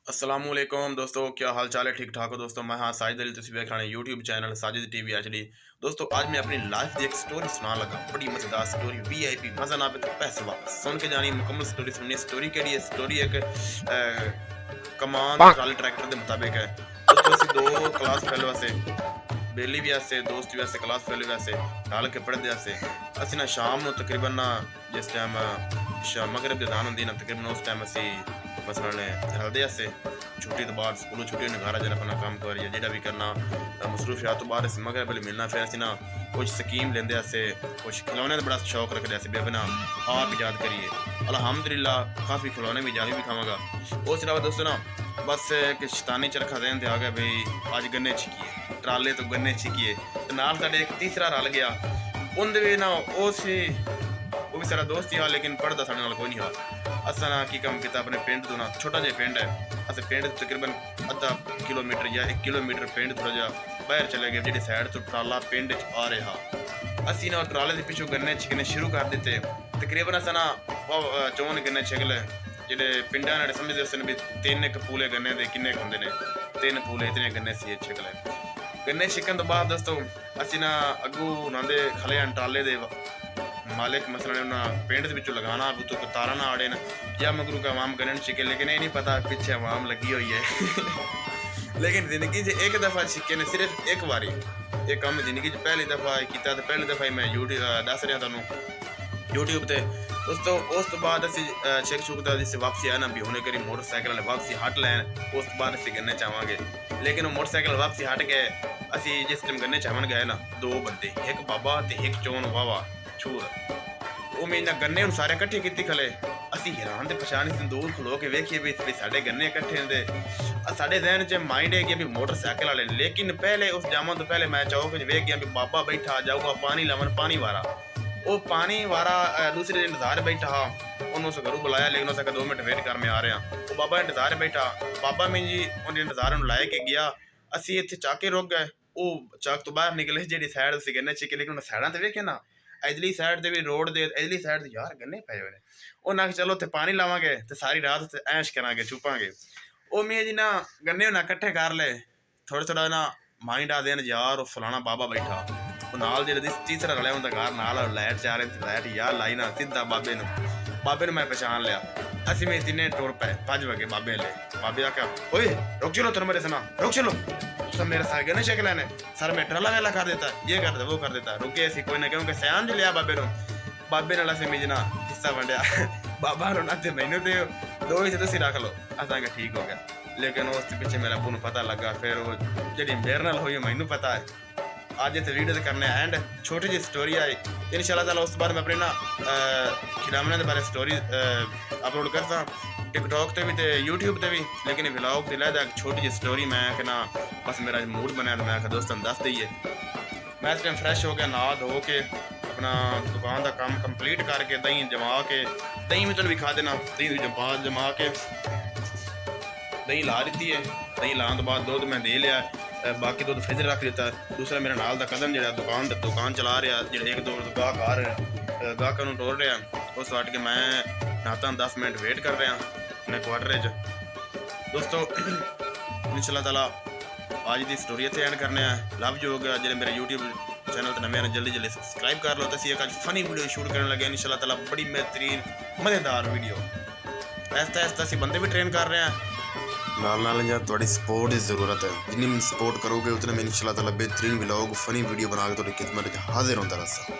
अस्सलामुअलैकुम दोस्तों, क्या हाल चाल है? ठीक ठाक हो दोस्तों? मैं हाँ साजिद अली, तुम देख रहे YouTube channel Sajid TV HD. दोस्तों आज मैं अपनी लाइफ की एक स्टोरी सुना लगा, बड़ी मजेदार स्टोरी, वीआईपी, मजा ना आवे तो पैसे वापस। सुन के जानी मुकम्मल स्टोरी सुननी। स्टोरी केड़ी है? स्टोरी एक कमान ट्राली ट्रैक्टर के मुताबिक है। दोस्तों ਅਸੀਂ दो क्लास फेल वास्ते बेली भी आसे दोस्त भी आसे क्लास फेल भी आसे ढाल के पढ़ते आसे ਅਸੀਂ ना शाम ਨੂੰ तकरीबन ना जिस टाइम मगरब ਦੀ ਅਜ਼ਾਨ ਹੁੰਦੀ ਨਾ तकरीबन उस टाइम ਅਸੀਂ मसलन हल्दे आसे छुट्टी तो बाद स्कूलों छुट्टी होने घर जन अपना काम कर जो भी करना मसरूफियात तो बाद मगरब वाले मिलना फिर असं ना कुछ स्कीम लेंदे आसे कुछ खिलौने का बड़ा शौक रखते आसे भी अपना आप ईजाद करिए। अल्हम्दुलिल्लाह काफ़ी खिलौने भी ईजाद भी खावागा। उस अलावा दोस्तों ना बस एक शैतानी चरखा देन ते आ गया भाई अज गन्ने छिकिए, ट्राले तो गन्ने छिकिए। तो नाल साडे एक तीसरा रल गया उनदे भी ना वो भी सारा दोस्त ही हा लेकिन पढ़ता साढ़े नाल कोई नहीं हा। असा ना की काम किया अपने पिंड तो ना छोटा जिहा पिंड है, अस पिंड तकरीबन अद्धा किलोमीटर या 1 किलोमीटर पिंड थोड़ा जा बाहर चले गए जी साइड तो ट्राला पिंड आ रहा। असी ना ट्राले के पिछों गन्ने छिकने शुरू कर दिते। तकरीबन अस ना चौन गन्ने छिक ले जेडे पिंडा ने समझते उस भी 3 पूले गन्ने के किन्ने होंगे ने 3 पूले इतने गन्ने से छिक ले। गन्ने छिकन तो बाद दोस्तों असी ना अगू उन्होंने खले ट्राले दे मालिक मसलन उन्हें पेंट के पिछू लगाना तो तारा ना आड़े न या मगरू का आवाम गन्ने छिके लेकिन ये नहीं पता पिछे आवाम लगी हुई है। लेकिन जिंदगी से एक दफ़ा छिके ने सिर्फ एक बारी ये काम जिंदगी पहली दफ़ा किया तो पहली दफ़ा ही मैं यूट्यूब दस रहा तुम यूट्यूब पर। दोस्तों उस तो बाद असी छिक छुकता जिससे वापसी आया ना भी होने करी मोटरसाइकिल वाले वापसी हट लैन उस तो बाद असी गन्ने चाहवांगे। लेकिन वो मोटरसाइकिल वापसी हट गए असी जिस टाइम गन्ने चाहन गए ना 2 बंदे एक बाबा तो एक चौन वावा छूर वो मैं गन्ने सारे कट्ठे की खले। असी हैरान तो पछाण दूर खलो के वेखिए भी साढ़े गन्ने कट्ठे होंगे साढ़े जहन च माइंड है कि भी मोटरसाइकिल वाले। लेकिन पहले उस जामन तो पहले मैं चौक वेख गया भी बाबा बैठा जाऊगा पानी लावन पानी वारा वो पानी वारा दूसरे इंतजार बैठा हा उन्होंने उस घरों बुलाया लेकिन उसका 2 मिनट वेट कर मैं आ रहा वो बाबा इंतजार बैठा बाबा मैं जी उन इंतजार लाए के गया। असी इतने चाके रुक गए वो चाक तो बाहर निकले जी साइड से गन्ने छिके लेकिन उन्हें साइडा तो वेखे ना इधरली साइड से भी रोड दे इधरली साइड से यार गन्ने पे हुए उन्हें चलो उत्थे पानी लावांगे तो सारी रात ऐश करांगे छुपांगे। वो मैं जी ना गन्ने ना कट्ठे कर ले थोड़ा थोड़ा ना माइंड आ देन यार वो फलाना बाबा बैठा वो नाल जो तीसरा रलिया उनका घर नाल लाइट चाह रहे लाइट यार लाई ना सीधा बाबे मैं पहचान लिया। असी में 3 टुर पे 5 बजे बाबे ले बाबे आख्या ओए रुक चलो तुम मेरे सुना रुक चलो सब मेरे सारे गन्ने चेक लेने सर में ट्रला वेला कर देता ये कर दे वो कर देता रुके ऐसी कोई ना क्योंकि सयान जो लिया बाबे नाल असी मिजना हिस्सा वंडिया बाबा रो ना मैनू दे 2 ही तुम रख लो असा ठीक हो गया। लेकिन उस पीछे मेरे अबू पता लगा फिर वो जी मेरे नाल हुई मैनू पता है। आज इतने वीडियो करने एंड छोटी जी स्टोरी आई इंशाल्लाह ताला उस बाद मैं अपने ना खिलावने के बारे स्टोरी अपलोड करता टिकटॉक पे भी तो यूट्यूब पे भी। लेकिन व्लॉग से लैदा छोटी जी स्टोरी मैं कि ना बस मेरा मूड बनाया तो मैं दोस्तों दस दईए। मैं इस टाइम फ्रैश हो गया नहा धो के अपना दुकान का काम कंप्लीट करके दही जमा के दही में तो भी खा देना दही जमा के दही ला दी है। दही लाने तो बाद दूध मैं दे लिया बाकी दूध फ्रिज रख दिता। दूसरा मेरा नाल का कदम जो दुकान चला रहा जो 1-2 गाहक आ रहे गाहक टोर रहा उस वाट के मैं नहाता 10 मिनट वेट कर रहा अपने क्वार्टर च। दोस्तों इंशाल्लाह ताला आज की स्टोरी इतने एंड करने लव जो हो गया जो मेरे यूट्यूब चैनल तो नवे जल्दी सबसक्राइब कर लो। तो अभी एक फनी वीडियो शूट करने लगे इंशाल्लाह ताला बड़ी बेहतरीन मज़ेदार वीडियो ऐसा असी बंदे भी ट्रेन कर रहे हैं नाल थोड़ी सपोर्ट की जरूरत है। जितनी सपोर्ट करोगे उतने मैं इंशाल्लाह ताला बेहतरीन व्लॉग फनी वीडियो बना के थोड़ी खिदमत हाजिर होता रहा।